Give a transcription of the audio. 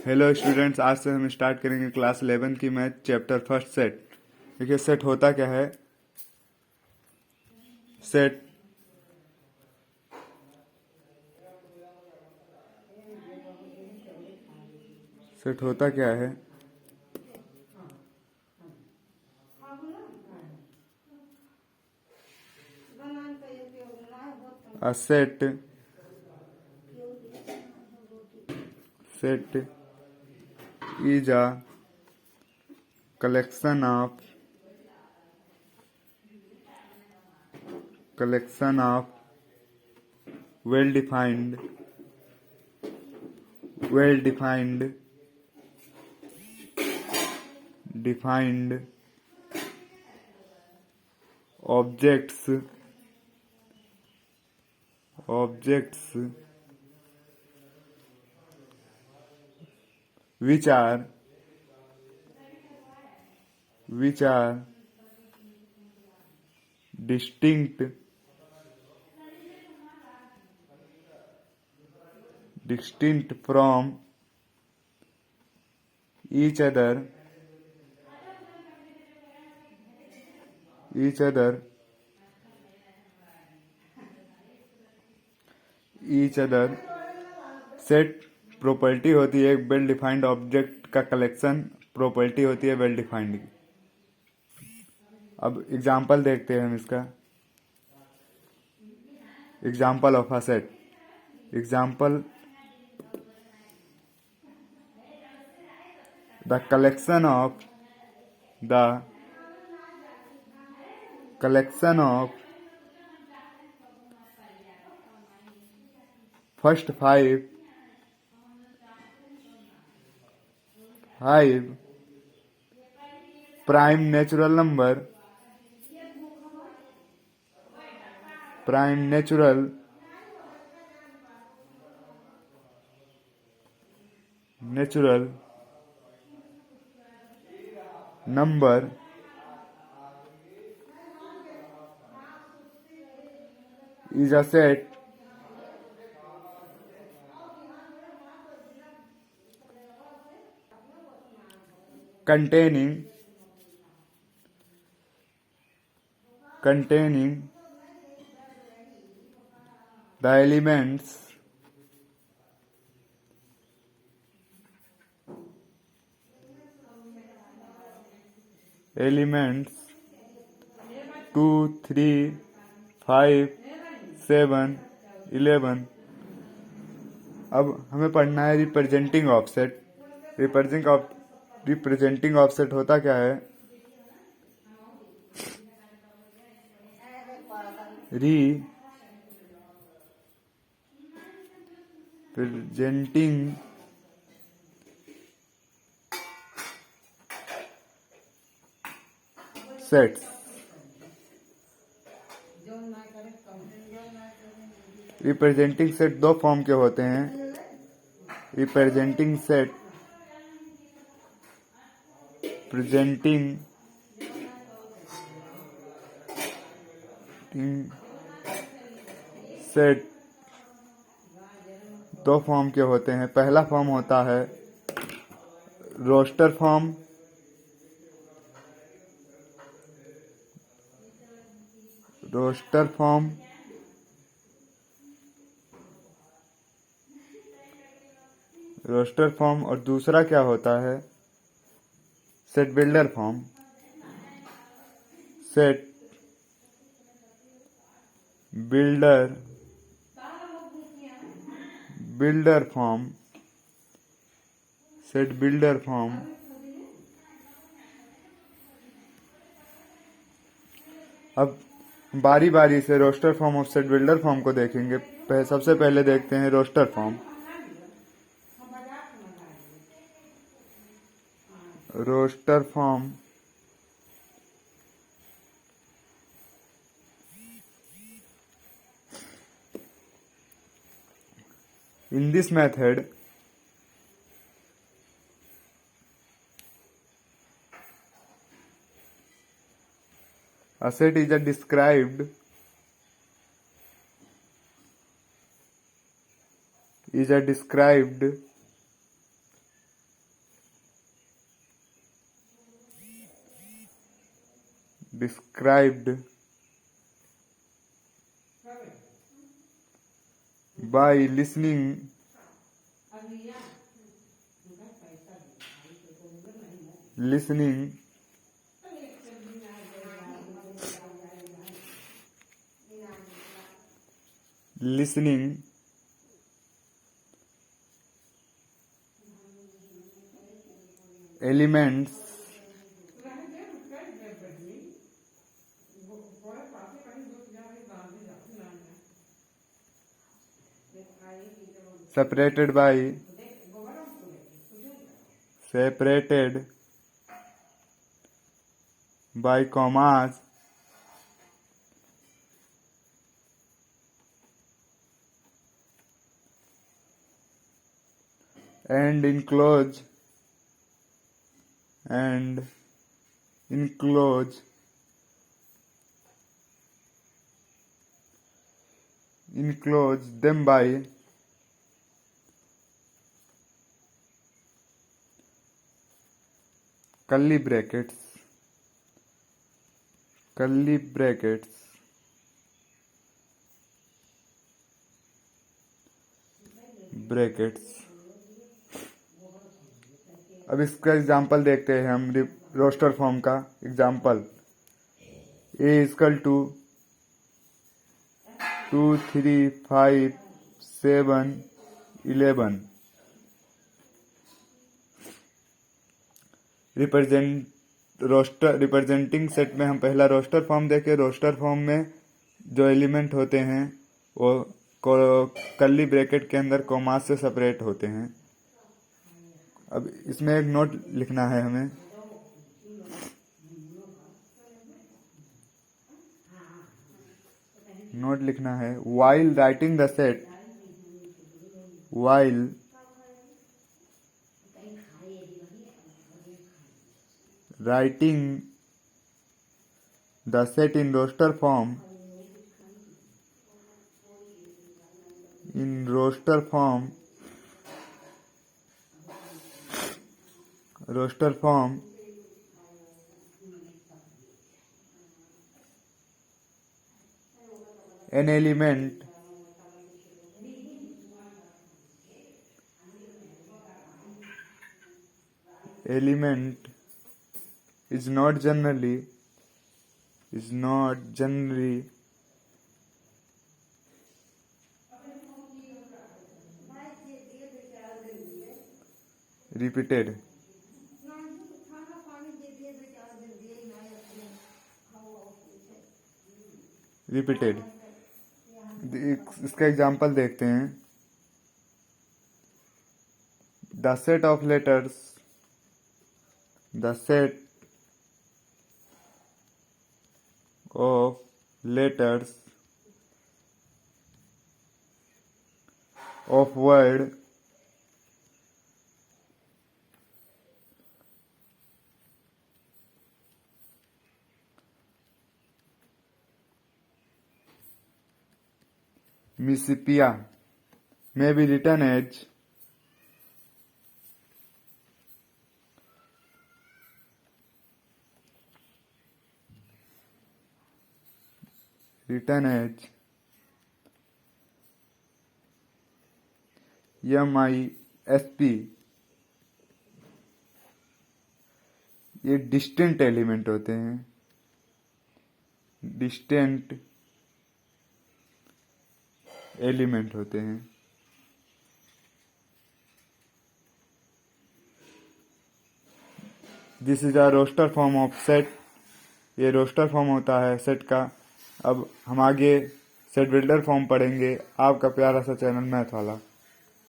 Hello students, आज से हम स्टार्ट करेंगे क्लास 11 की मैथ चैप्टर फर्स्ट सेट। देखिए सेट होता क्या है। सेट सेट होता क्या है। A set is a collection of well defined defined objects which are distinct from each other each other each other set property होती है वेल डिफाइंड ऑब्जेक्ट का कलेक्शन। प्रॉपर्टी होती है वेल डिफाइंड की। अब एग्जांपल देखते हैं हम इसका। Example of a set. Example the collection of first five prime natural number is a set containing the elements 2, 3, 5, 7, 11। अब हमें पढ़ना है रिप्रेजेंटिंग ऑफसेट। रिप्रेजेंटिंग ऑफसेट होता क्या है। Representing sets. रिप्रेजेंटिंग सेट दो फॉर्म के होते हैं। रिप्रेजेंटिंग सेट प्रेजेंटिंग सेट दो फॉर्म के होते हैं। पहला फॉर्म होता है रोस्टर फॉर्म। और दूसरा क्या होता है set builder form. Set builder form. अब बारी बारी से रोस्टर फॉर्म और सेट बिल्डर फॉर्म को देखेंगे। सबसे पहले देखते हैं roster form. In this method, a set is described described by listening elements separated by commas and enclose them by curly brackets. अब इसका एग्जाम्पल देखते हैं हम रोस्टर फॉर्म का example. A equal to 2 3 5 7 11 representing set में हम पहला roster form देखें। रोस्टर फॉर्म में जो एलिमेंट होते हैं वो कर्ली ब्रैकेट के अंदर कॉमा से सेपरेट होते हैं। अब इसमें एक नोट लिखना है हमें। while writing the set in roster form an element is not generally repeated. इसका एग्जाम्पल देखते हैं। The set of letters of word Mississippi may be written as MISP। ये डिस्टेंट एलिमेंट होते हैं। This is a roster form of set. ये roster form होता है set का। अब हम आगे सेट बिल्डर फॉर्म पढ़ेंगे। आपका प्यारा सा चैनल मैथ वाला।